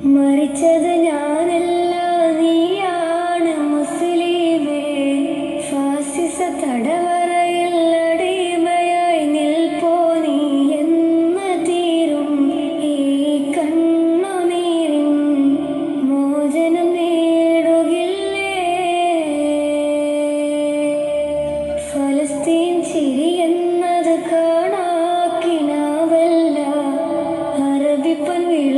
മരിച്ചത് ഞാനല്ല, നീയാണ് മുസ്ലിമേ. ഫാസിസ തടവറയിൽ അടിമയായി നിൽപ്പോ നീ എന്ന് തീരും ഈ കണ്ണുനീരിൻ മോചനം നേടുകില്ലേ? ഫലസ്തീൻ ചിരി എന്നത് കാണാക്കിനാവല്ല, അറബിപ്പൻ വിള